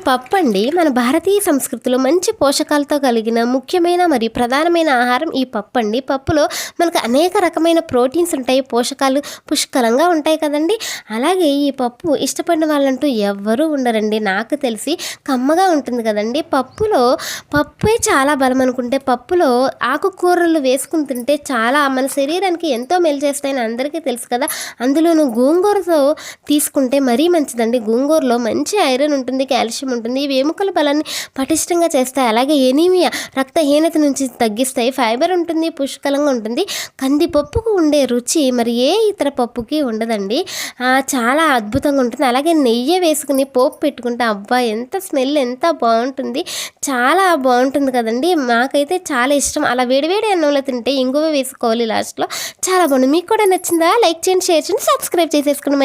పప్పు అండి మన భారతీయ సంస్కృతిలో మంచి పోషకాలతో కలిగిన ముఖ్యమైన మరియు ప్రధానమైన ఆహారం ఈ పప్పు అండి. పప్పులో మనకు అనేక రకమైన ప్రోటీన్స్ ఉంటాయి, పోషకాలు పుష్కలంగా ఉంటాయి కదండి. అలాగే ఈ పప్పు ఇష్టపడిన వాళ్ళంటూ ఎవ్వరూ ఉండరండి. నాకు తెలిసి కమ్మగా ఉంటుంది కదండి. పప్పే చాలా బలం అనుకుంటే పప్పులో ఆకుకూరలు వేసుకుని తింటే చాలా మన శరీరానికి ఎంతో మేలు చేస్తాయని అందరికీ తెలుసు కదా. అందులోనూ గోంగూరతో తీసుకుంటే మరీ మంచిదండి. గోంగూరలో మంచి ఐరన్ ఉంటుంది, కాల్షియం ఉంటుంది. ఇవి ఎముకల బలాన్ని పటిష్టంగా చేస్తాయి. అలాగే ఎనీమియా రక్తహీనత నుంచి తగ్గిస్తాయి. ఫైబర్ ఉంటుంది, పుష్కలంగా ఉంటుంది. కందిపప్పుకు ఉండే రుచి మరి ఏ ఇతర పప్పుకి ఉండదండి. చాలా అద్భుతంగా ఉంటుంది. అలాగే నెయ్యి వేసుకుని పోపు పెట్టుకుంటే అబ్బా ఎంత స్మెల్ ఎంత బాగుంటుంది, చాలా బాగుంటుంది కదండి. మాకైతే చాలా ఇష్టం. అలా వేడివేడి అన్నంలో తింటే ఇంగువ వేసుకోవాలి లాస్ట్లో, చాలా బాగుంది. మీకు కూడా నచ్చిందా? లైక్ చేయండి, షేర్ చేయండి, సబ్స్క్రైబ్ చేసేసుకుని